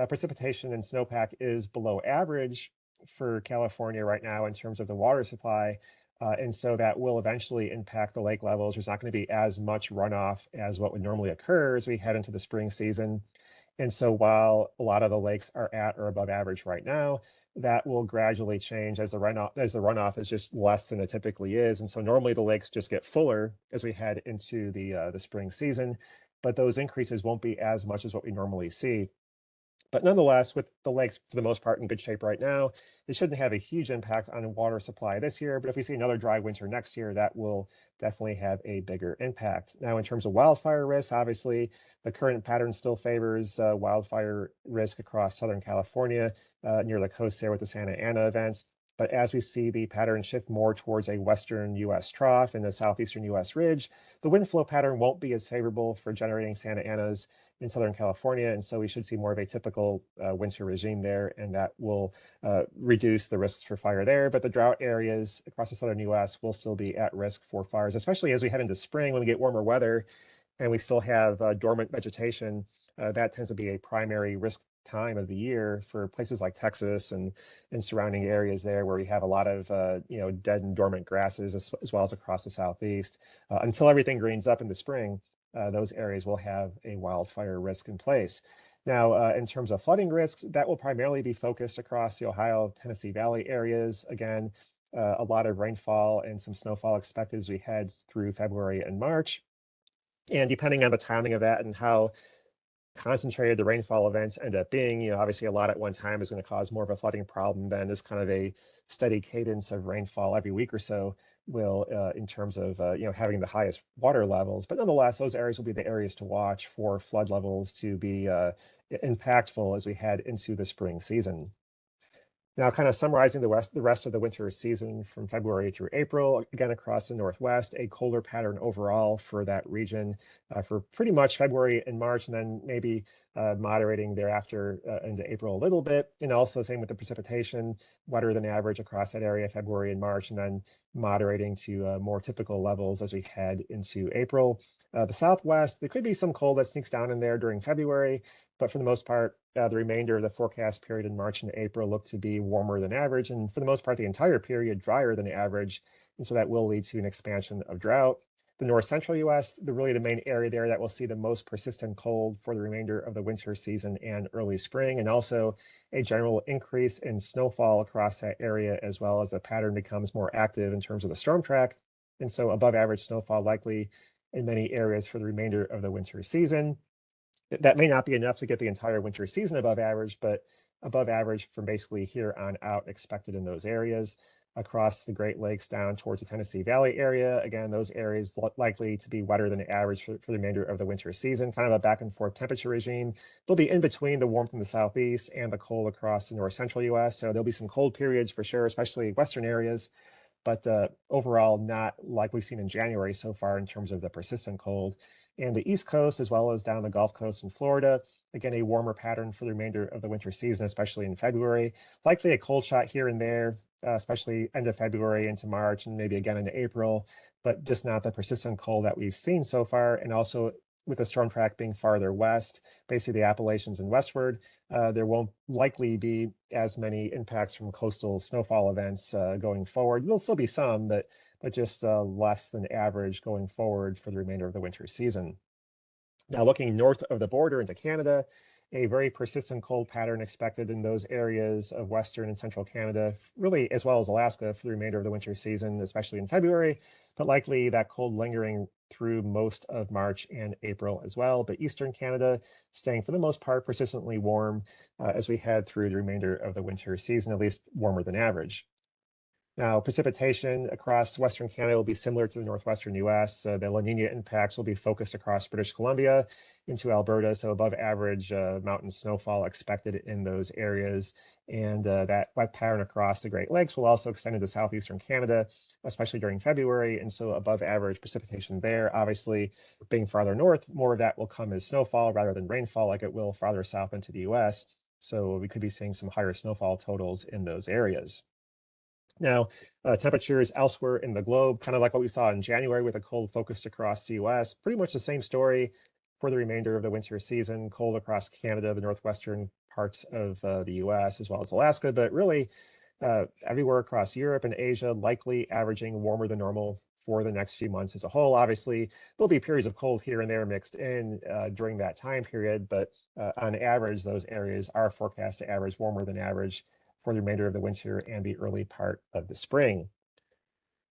Precipitation and snowpack is below average for California right now in terms of the water supply. And so that will eventually impact the lake levels. There's not going to be as much runoff as what would normally occur as we head into the spring season. And so while a lot of the lakes are at or above average right now, that will gradually change as the runoff is just less than it typically is. And so normally the lakes just get fuller as we head into the spring season, but those increases won't be as much as what we normally see. But nonetheless, with the lakes for the most part in good shape right now, it shouldn't have a huge impact on water supply this year. But if we see another dry winter next year, that will definitely have a bigger impact. Now, in terms of wildfire risk, obviously, the current pattern still favors wildfire risk across Southern California near the coast there with the Santa Ana events. But as we see the pattern shift more towards a western U.S. trough and the southeastern U.S. ridge, the wind flow pattern won't be as favorable for generating Santa Anas in Southern California. And so we should see more of a typical winter regime there, and that will reduce the risks for fire there. But the drought areas across the southern US will still be at risk for fires, especially as we head into spring when we get warmer weather and we still have dormant vegetation. That tends to be a primary risk time of the year for places like Texas and surrounding areas there where we have a lot of dead and dormant grasses as well as across the southeast. Until everything greens up in the spring, those areas will have a wildfire risk in place. Now, in terms of flooding risks, that will primarily be focused across the Ohio, Tennessee Valley areas. Again, a lot of rainfall and some snowfall expected as we head through February and March. And depending on the timing of that and how concentrated the rainfall events end up being, obviously a lot at one time is going to cause more of a flooding problem than this kind of a steady cadence of rainfall every week or so will in terms of having the highest water levels. But nonetheless, those areas will be the areas to watch for flood levels to be impactful as we head into the spring season. Now, kind of summarizing the rest of the winter season from February through April, again across the Northwest, a colder pattern overall for that region for pretty much February and March, and then maybe moderating thereafter into April a little bit. And also same with the precipitation, wetter than average across that area, February and March, and then moderating to more typical levels as we head into April. The Southwest, there could be some cold that sneaks down in there during February, but for the most part, the remainder of the forecast period in March and April look to be warmer than average, and for the most part, the entire period drier than average. And so that will lead to an expansion of drought. The north central US, really the main area there that will see the most persistent cold for the remainder of the winter season and early spring, and also a general increase in snowfall across that area, as well as the pattern becomes more active in terms of the storm track. And so above average snowfall likely in many areas for the remainder of the winter season. That may not be enough to get the entire winter season above average, but above average from basically here on out expected in those areas. Across the Great Lakes down towards the Tennessee Valley area. Again, those areas likely to be wetter than average for the remainder of the winter season, kind of a back and forth temperature regime. They'll be in between the warmth in the southeast and the cold across the north central US. So there'll be some cold periods for sure, especially western areas, but overall not like we've seen in January so far in terms of the persistent cold. And the East Coast, as well as down the Gulf Coast in Florida, again, a warmer pattern for the remainder of the winter season, especially in February. Likely a cold shot here and there, especially end of February into March and maybe again into April, but just not the persistent cold that we've seen so far. And also with the storm track being farther west, basically the Appalachians and westward, there won't likely be as many impacts from coastal snowfall events going forward. There'll still be some, but just less than average going forward for the remainder of the winter season. Now, looking north of the border into Canada, a very persistent cold pattern expected in those areas of Western and Central Canada, really as well as Alaska for the remainder of the winter season, especially in February, but likely that cold lingering through most of March and April as well. But Eastern Canada staying for the most part persistently warm as we head through the remainder of the winter season, at least warmer than average. Now, precipitation across Western Canada will be similar to the northwestern US. The La Nina impacts will be focused across British Columbia into Alberta, so above average mountain snowfall expected in those areas. And that wet pattern across the Great Lakes will also extend into southeastern Canada, especially during February. And so above average precipitation there. Obviously, being farther north, more of that will come as snowfall rather than rainfall like it will farther south into the US. So we could be seeing some higher snowfall totals in those areas. Now, temperatures elsewhere in the globe, kind of like what we saw in January with a cold focused across the US, pretty much the same story for the remainder of the winter season, cold across Canada, the northwestern parts of the US, as well as Alaska, but really everywhere across Europe and Asia, likely averaging warmer than normal for the next few months as a whole. Obviously, there'll be periods of cold here and there mixed in during that time period, but on average, those areas are forecast to average warmer than average for the remainder of the winter and the early part of the spring.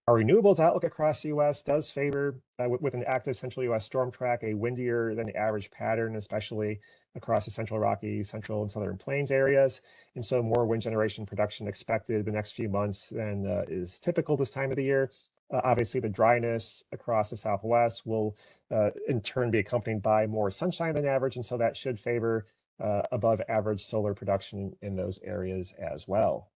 Our renewables outlook across the U.S. does favor, with an active central U.S. storm track, a windier than average pattern, especially across the central Rockies, central and southern plains areas. And so more wind generation production expected the next few months than is typical this time of the year. Obviously, the dryness across the Southwest will in turn be accompanied by more sunshine than average. And so that should favor above average solar production in those areas as well.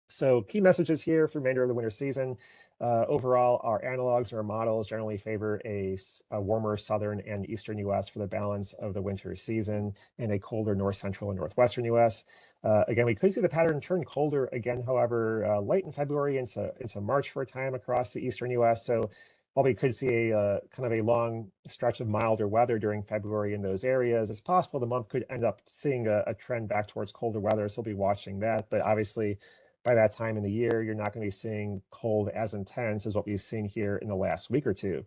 So key messages here for the remainder of the winter season. Overall, our analogs or our models generally favor a warmer southern and eastern U.S. for the balance of the winter season and a colder north central and northwestern U.S. Again, we could see the pattern turn colder again, however, late in February into March for a time across the eastern U.S. So while we could see a kind of a long stretch of milder weather during February in those areas, it's possible the month could end up seeing a trend back towards colder weather. So we'll be watching that. But obviously, by that time in the year, you're not going to be seeing cold as intense as what we've seen here in the last week or two.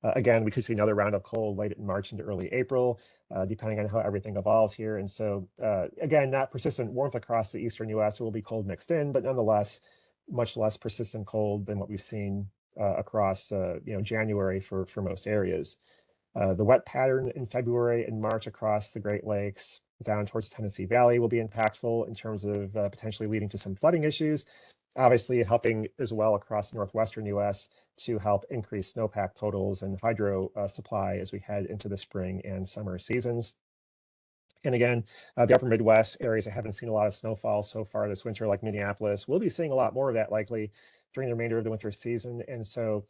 Again, we could see another round of cold late in March into early April, depending on how everything evolves here. And so, again, not persistent warmth across the eastern U.S. Will be cold mixed in, but nonetheless, much less persistent cold than what we've seen across January for most areas. The wet pattern in February and March across the Great Lakes down towards the Tennessee Valley will be impactful in terms of potentially leading to some flooding issues. Obviously, helping as well across the northwestern U.S. to help increase snowpack totals and hydro supply as we head into the spring and summer seasons. And again, the upper Midwest areas that haven't seen a lot of snowfall so far this winter, like Minneapolis, we'll be seeing a lot more of that likely during the remainder of the winter season. And so,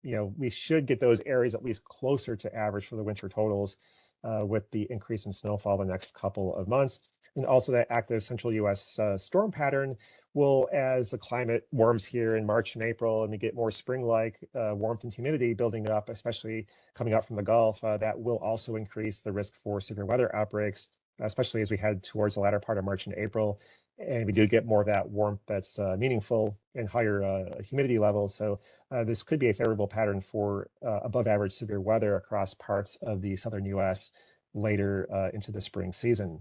we should get those areas at least closer to average for the winter totals with the increase in snowfall the next couple of months. And also that active central U.S. Storm pattern will, as the climate warms here in March and April and we get more spring-like warmth and humidity building up, especially coming up from the Gulf, that will also increase the risk for severe weather outbreaks, especially as we head towards the latter part of March and April and we do get more of that warmth that's meaningful and higher humidity levels. So this could be a favorable pattern for above average severe weather across parts of the southern US later into the spring season.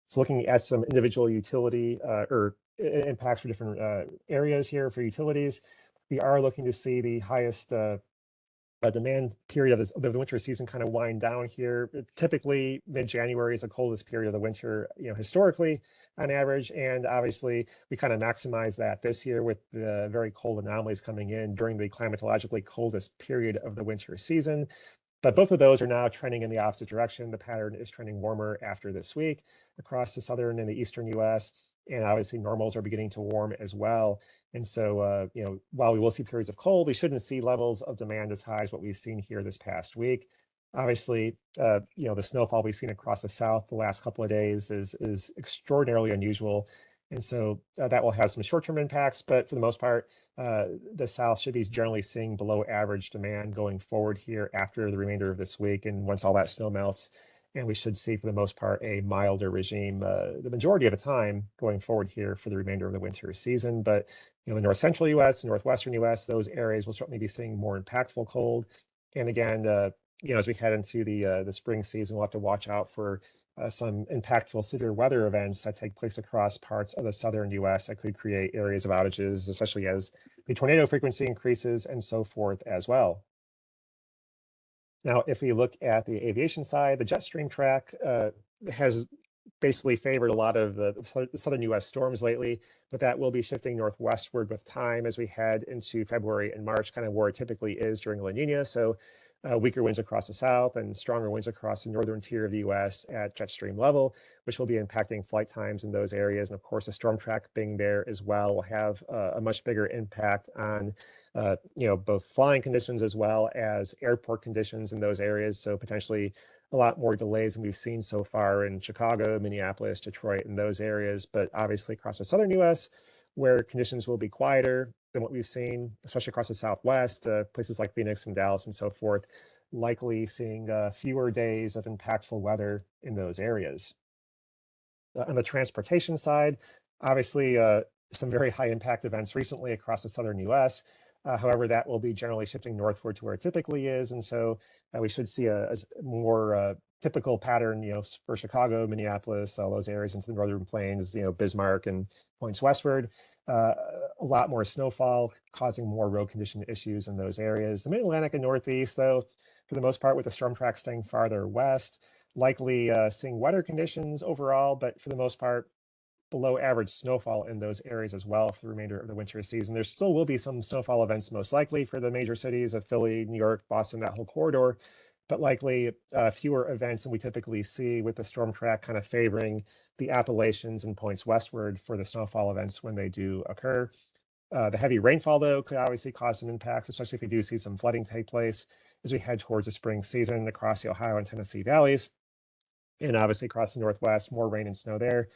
So looking at some individual utility or impacts for different areas here for utilities, we are looking to see the highest demand period of the winter season kind of wind down here. Typically, mid-January is the coldest period of the winter, historically on average, and obviously we kind of maximize that this year with the very cold anomalies coming in during the climatologically coldest period of the winter season. But both of those are now trending in the opposite direction. The pattern is trending warmer after this week across the southern and the eastern US. And obviously normals are beginning to warm as well. And so, while we will see periods of cold, we shouldn't see levels of demand as high as what we've seen here this past week. Obviously, the snowfall we've seen across the south the last couple of days is extraordinarily unusual. And so that will have some short-term impacts, but for the most part, the South should be generally seeing below average demand going forward here after the remainder of this week. And once all that snow melts, and we should see for the most part a milder regime the majority of the time going forward here for the remainder of the winter season. But the north central US, northwestern US, those areas will certainly be seeing more impactful cold. And again, as we head into the spring season, we'll have to watch out for some impactful severe weather events that take place across parts of the southern US that could create areas of outages, especially as the tornado frequency increases and so forth as well. Now, if we look at the aviation side, the jet stream track has basically favored a lot of the southern US storms lately, but that will be shifting northwestward with time as we head into February and March, kind of where it typically is during La Nina. So weaker winds across the south and stronger winds across the northern tier of the US at jet stream level, which will be impacting flight times in those areas. And of course, the storm track being there as well will have a much bigger impact on, both flying conditions as well as airport conditions in those areas. So potentially a lot more delays than we've seen so far in Chicago, Minneapolis, Detroit, and those areas. But obviously across the southern US, where conditions will be quieter than what we've seen, especially across the Southwest, places like Phoenix and Dallas and so forth, likely seeing fewer days of impactful weather in those areas. On the transportation side, obviously some very high impact events recently across the southern US. However, that will be generally shifting northward to where it typically is. And so we should see a more typical pattern, for Chicago, Minneapolis, all those areas into the northern plains, Bismarck and points westward. A lot more snowfall causing more road condition issues in those areas. The mid-Atlantic and Northeast, though, for the most part, with the storm track staying farther west, likely seeing wetter conditions overall, but for the most part, below average snowfall in those areas as well for the remainder of the winter season. There still will be some snowfall events most likely for the major cities of Philly, New York, Boston, that whole corridor, but likely fewer events than we typically see with the storm track kind of favoring the Appalachians and points westward for the snowfall events when they do occur. The heavy rainfall, though, could obviously cause some impacts, especially if we do see some flooding take place as we head towards the spring season across the Ohio and Tennessee valleys. And obviously across the Northwest, more rain and snow there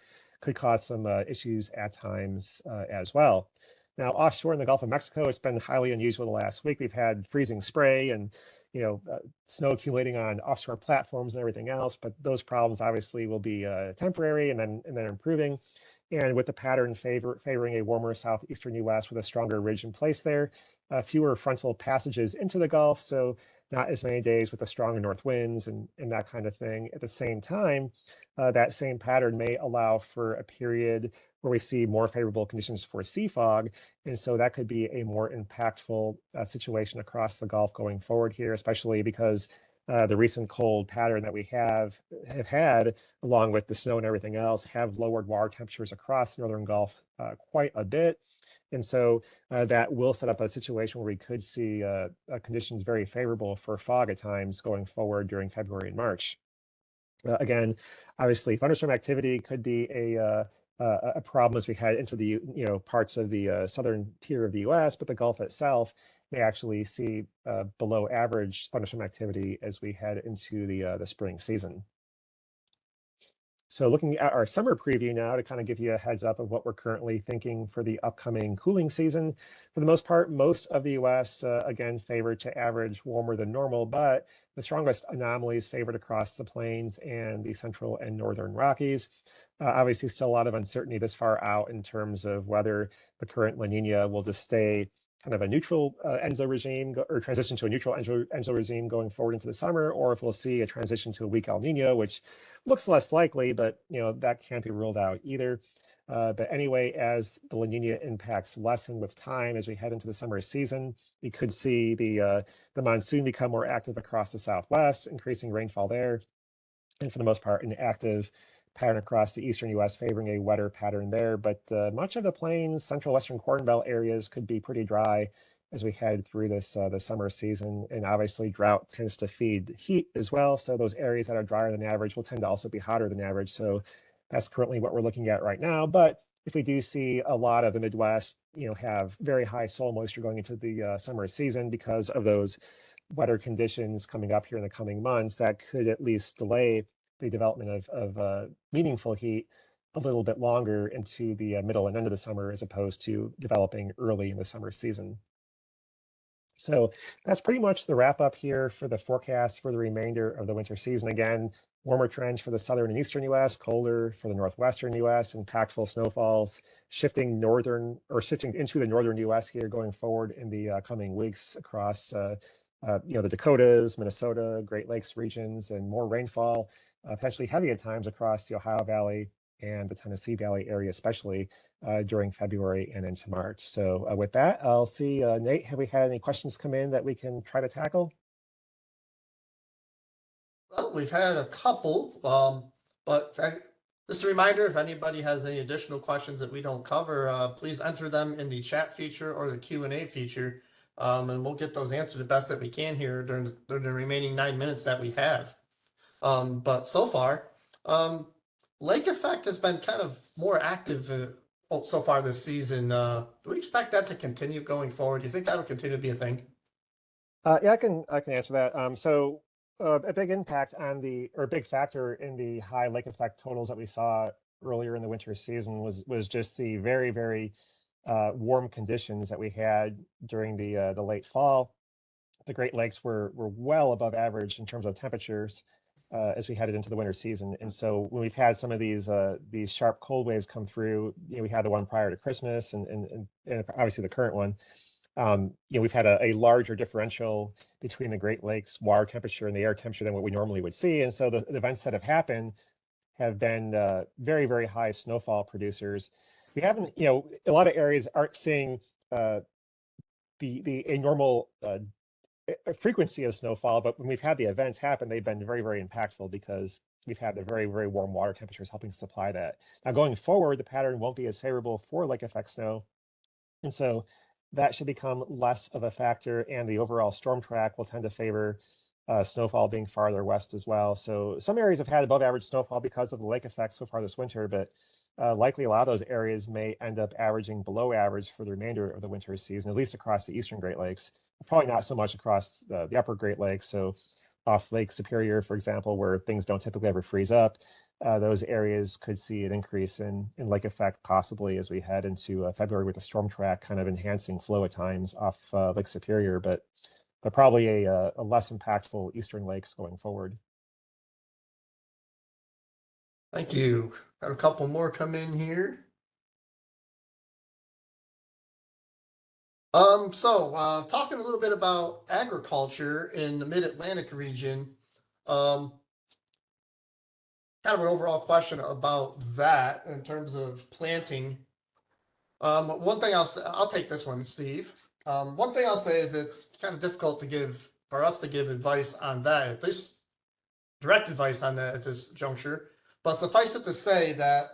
could cause some issues at times as well. Now, offshore in the Gulf of Mexico, it's been highly unusual the last week. We've had freezing spray and snow accumulating on offshore platforms and everything else, but those problems obviously will be temporary and then improving. And with the pattern favoring a warmer southeastern U.S. with a stronger ridge in place there, fewer frontal passages into the Gulf, so not as many days with the stronger north winds and that kind of thing. At the same time, that same pattern may allow for a period where we see more favorable conditions for sea fog. And so that could be a more impactful situation across the Gulf going forward here, especially because the recent cold pattern that we have had, along with the snow and everything else, have lowered water temperatures across the Northern Gulf quite a bit. And so that will set up a situation where we could see conditions very favorable for fog at times going forward during February and March. Again, obviously, thunderstorm activity could be a problem as we head into the parts of the southern tier of the U.S., but the Gulf itself may actually see below average thunderstorm activity as we head into the spring season. So looking at our summer preview now to kind of give you a heads up of what we're currently thinking for the upcoming cooling season. For the most part, most of the U.S. Again favored to average warmer than normal, but the strongest anomalies favored across the plains and the central and northern Rockies. Obviously, still a lot of uncertainty this far out in terms of whether the current La Nina will just stay kind of a neutral ENSO regime or transition to a neutral ENSO regime going forward into the summer, or if we'll see a transition to a weak El Nino, which looks less likely, but that can't be ruled out either. But anyway, as the La Nina impacts lessen with time as we head into the summer season, we could see the monsoon become more active across the Southwest, increasing rainfall there, and for the most part, an active pattern across the eastern U.S. favoring a wetter pattern there. But much of the plains, central western corn belt areas could be pretty dry as we head through this the summer season. And obviously, drought tends to feed heat as well. So those areas that are drier than average will tend to also be hotter than average. So that's currently what we're looking at right now. But if we do see a lot of the Midwest, have very high soil moisture going into the summer season because of those wetter conditions coming up here in the coming months, that could at least delay the development of meaningful heat a little bit longer into the middle and end of the summer, as opposed to developing early in the summer season. So that's pretty much the wrap up here for the forecast for the remainder of the winter season. Again, warmer trends for the southern and eastern U.S., colder for the northwestern U.S., impactful snowfalls shifting into the northern U.S. here going forward in the coming weeks across the Dakotas, Minnesota, Great Lakes regions, and more rainfall, potentially heavy at times across the Ohio Valley and the Tennessee Valley area, especially during February and into March. So with that, I'll see, Nate, have we had any questions come in that we can try to tackle? Well, we've had a couple, but just a reminder, if anybody has any additional questions that we don't cover, please enter them in the chat feature or the Q&A feature, and we'll get those answered the best that we can here during the remaining 9 minutes that we have. But so far, lake effect has been kind of more active so far this season. Do we expect that to continue going forward? Do you think that'll continue to be a thing? Yeah, I can answer that. So a big impact on or big factor in the high lake effect totals that we saw earlier in the winter season was just the very, very warm conditions that we had during the late fall. The Great Lakes were well above average in terms of temperatures as we headed into the winter season. And so when we've had some of these sharp cold waves come through, we had the one prior to Christmas and obviously the current one. We've had a larger differential between the Great Lakes water temperature and the air temperature than what we normally would see. And so the events that have happened have been very, very high snowfall producers. We haven't, a lot of areas aren't seeing a normal frequency of snowfall, but when we've had the events happen, they've been very, very impactful because we've had the very, very warm water temperatures helping supply that. Now going forward, the pattern won't be as favorable for lake effect snow. And so that should become less of a factor, and the overall storm track will tend to favor snowfall being farther west as well. So some areas have had above average snowfall because of the lake effect so far this winter, but likely a lot of those areas may end up averaging below average for the remainder of the winter season, at least across the eastern Great Lakes. Probably not so much across the upper Great Lakes. So off Lake Superior, for example, where things don't typically ever freeze up, those areas could see an increase in lake effect possibly as we head into February, with the storm track kind of enhancing flow at times off Lake Superior, but probably a less impactful eastern lakes going forward. Thank you. Got a couple more come in here. Talking a little bit about agriculture in the Mid-Atlantic region, kind of an overall question about that in terms of planting. One thing I'll take this one, Steve. One thing I'll say is it's kind of difficult for us to give advice on that, at least direct advice on that at this juncture. But suffice it to say that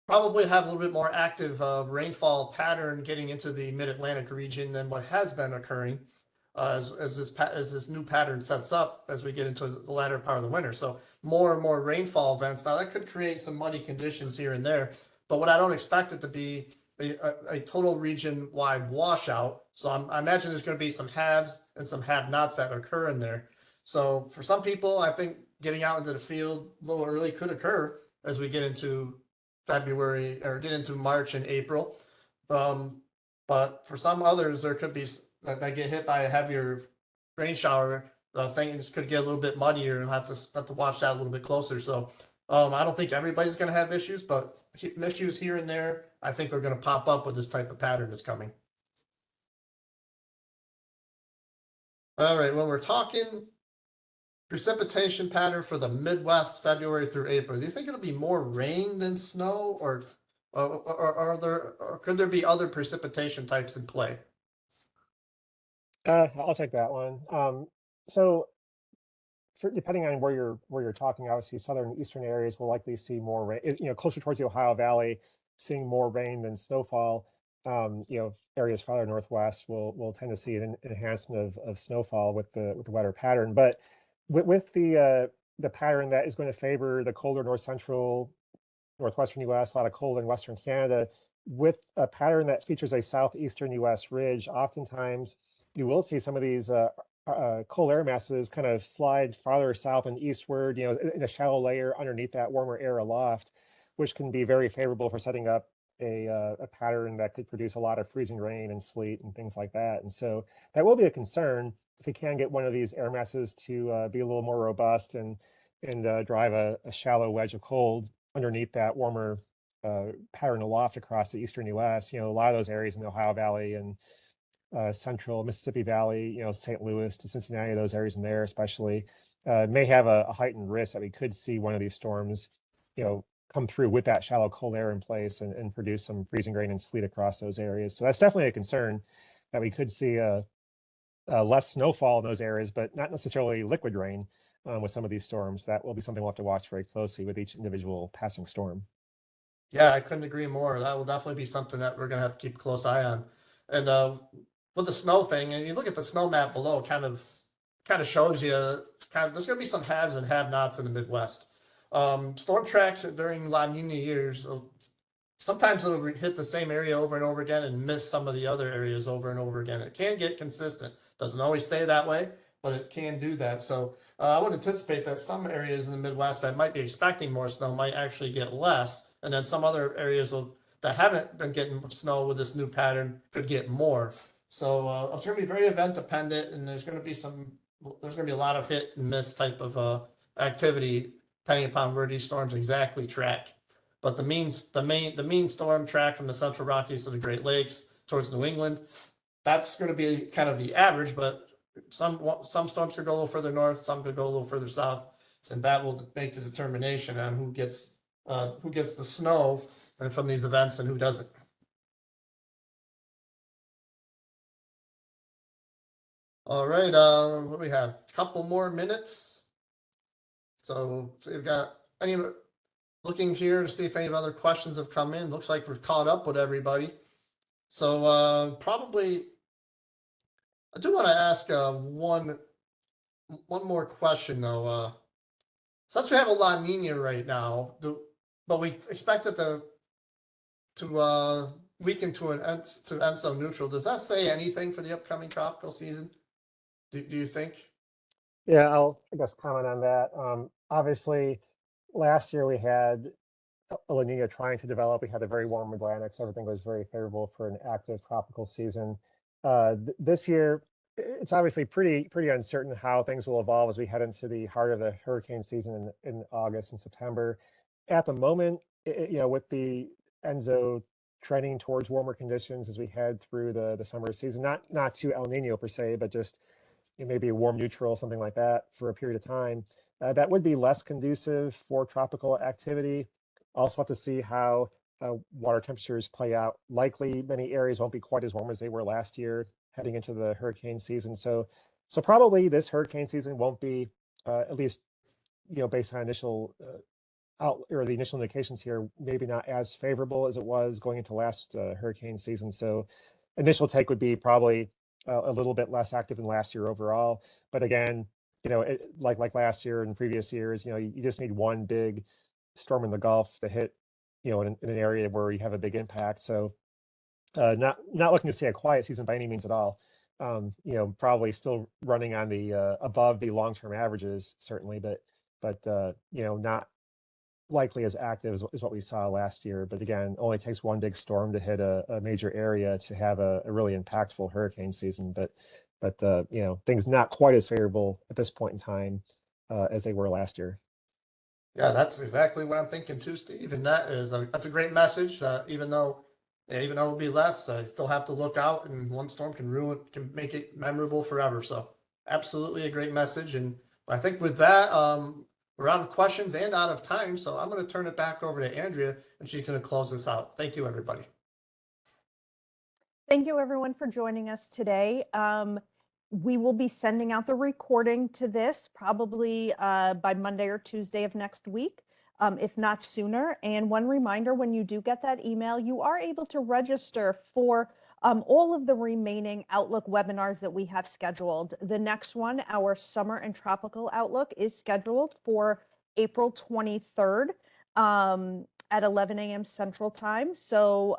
probably have a little bit more active rainfall pattern getting into the Mid-Atlantic region than what has been occurring as this new pattern sets up as we get into the latter part of the winter. So more and more rainfall events. Now that could create some muddy conditions here and there, but what I don't expect it to be a total region-wide washout. So I imagine there's going to be some haves and some have-nots that occur in there. So for some people, I think getting out into the field a little early could occur as we get into February or get into March and April. But for some others, there could be that get hit by a heavier rain shower. Things could get a little bit muddier and have to watch that a little bit closer. So I don't think everybody's going to have issues, but issues here and there, I think are going to pop up with this type of pattern that's coming. All right, when we're talking precipitation pattern for the Midwest, February through April, do you think it'll be more rain than snow, or could there be other precipitation types in play? I'll take that one. So depending on where you're talking, obviously southern and eastern areas will likely see more rain. Closer towards the Ohio Valley, seeing more rain than snowfall. Areas farther northwest will tend to see an enhancement of snowfall with the weather pattern. But with the pattern that is going to favor the colder north central, northwestern U.S., a lot of cold in western Canada, with a pattern that features a southeastern U.S. ridge, oftentimes you will see some of these cold air masses kind of slide farther south and eastward, in a shallow layer underneath that warmer air aloft, which can be very favorable for setting up a pattern that could produce a lot of freezing rain and sleet and things like that. And so that will be a concern if we can get one of these air masses to be a little more robust and drive a shallow wedge of cold underneath that warmer pattern aloft across the eastern U.S. A lot of those areas in the Ohio Valley and central Mississippi Valley, St. Louis to Cincinnati, those areas in there especially, may have a heightened risk that we could see one of these storms, come through with that shallow cold air in place and produce some freezing rain and sleet across those areas. So that's definitely a concern that we could see less snowfall in those areas, but not necessarily liquid rain with some of these storms. That will be something we'll have to watch very closely with each individual passing storm. Yeah, I couldn't agree more. That will definitely be something that we're going to have to keep a close eye on. And with the snow thing, and you look at the snow map below, kind of shows you there's going to be some haves and have-nots in the Midwest. Storm tracks during La Nina years, sometimes it'll hit the same area over and over again and miss some of the other areas over and over again. It can get consistent. Doesn't always stay that way, but it can do that. So I would anticipate that some areas in the Midwest that might be expecting more snow might actually get less, and then some other areas that haven't been getting snow with this new pattern could get more. So it's going to be very event dependent, and there's going to be a lot of hit and miss type of activity depending upon where these storms exactly track. But the mean storm track from the Central Rockies to the Great Lakes towards New England, that's going to be kind of the average, but some storms could go a little further north, some could go a little further south, and that will make the determination on who gets the snow and from these events and who doesn't. All right, what do we have? A couple more minutes. So we've got any looking here to see if any other questions have come in. Looks like we've caught up with everybody. So probably I do want to ask one more question though. Since we have a La Nina right now, but we expect it to weaken to end so neutral. Does that say anything for the upcoming tropical season? Do you think? Yeah, I guess comment on that. Obviously, last year we had La Nina trying to develop. We had a very warm Atlantic, so everything was very favorable for an active tropical season. This year, it's obviously pretty uncertain how things will evolve as we head into the heart of the hurricane season in August and September. At the moment, with the Enzo trending towards warmer conditions as we head through the summer season, not to El Nino per se, but just maybe a warm neutral, something like that for a period of time. That would be less conducive for tropical activity. Also have to see how water temperatures play out. Likely many areas won't be quite as warm as they were last year heading into the hurricane season. So probably this hurricane season won't be, at least, based on initial the initial indications here, maybe not as favorable as it was going into last hurricane season. So initial take would be probably a little bit less active than last year overall. But again, like last year and previous years, you just need one big storm in the Gulf to hit, in an area where you have a big impact. So not looking to see a quiet season by any means at all. Probably still running on the above the long-term averages certainly, but not likely as active as what we saw last year. But again, only takes one big storm to hit a major area to have a really impactful hurricane season. But things not quite as favorable at this point in time as they were last year. Yeah, that's exactly what I'm thinking too, Steve. And that's a great message. Even though it'll be less, I still have to look out, and one storm can make it memorable forever. So, absolutely a great message. And I think with that, we're out of questions and out of time. So I'm going to turn it back over to Andrea, and she's going to close this out. Thank you, everybody. Thank you, everyone, for joining us today. We will be sending out the recording to this probably by Monday or Tuesday of next week, if not sooner. And one reminder, when you do get that email, you are able to register for all of the remaining Outlook webinars that we have scheduled. The next one, our Summer and Tropical Outlook, is scheduled for April 23rd. At 11 a.m. Central Time. So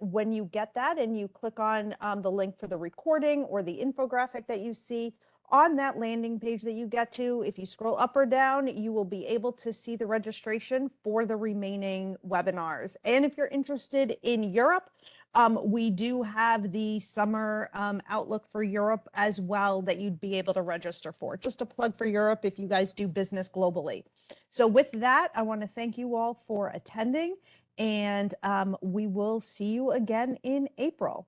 when you get that and you click on the link for the recording or the infographic that you see on that landing page that you get to, if you scroll up or down, you will be able to see the registration for the remaining webinars. And if you're interested in Europe, we do have the summer outlook for Europe as well that you'd be able to register for. Just a plug for Europe if you guys do business globally. So with that, I want to thank you all for attending, and we will see you again in April.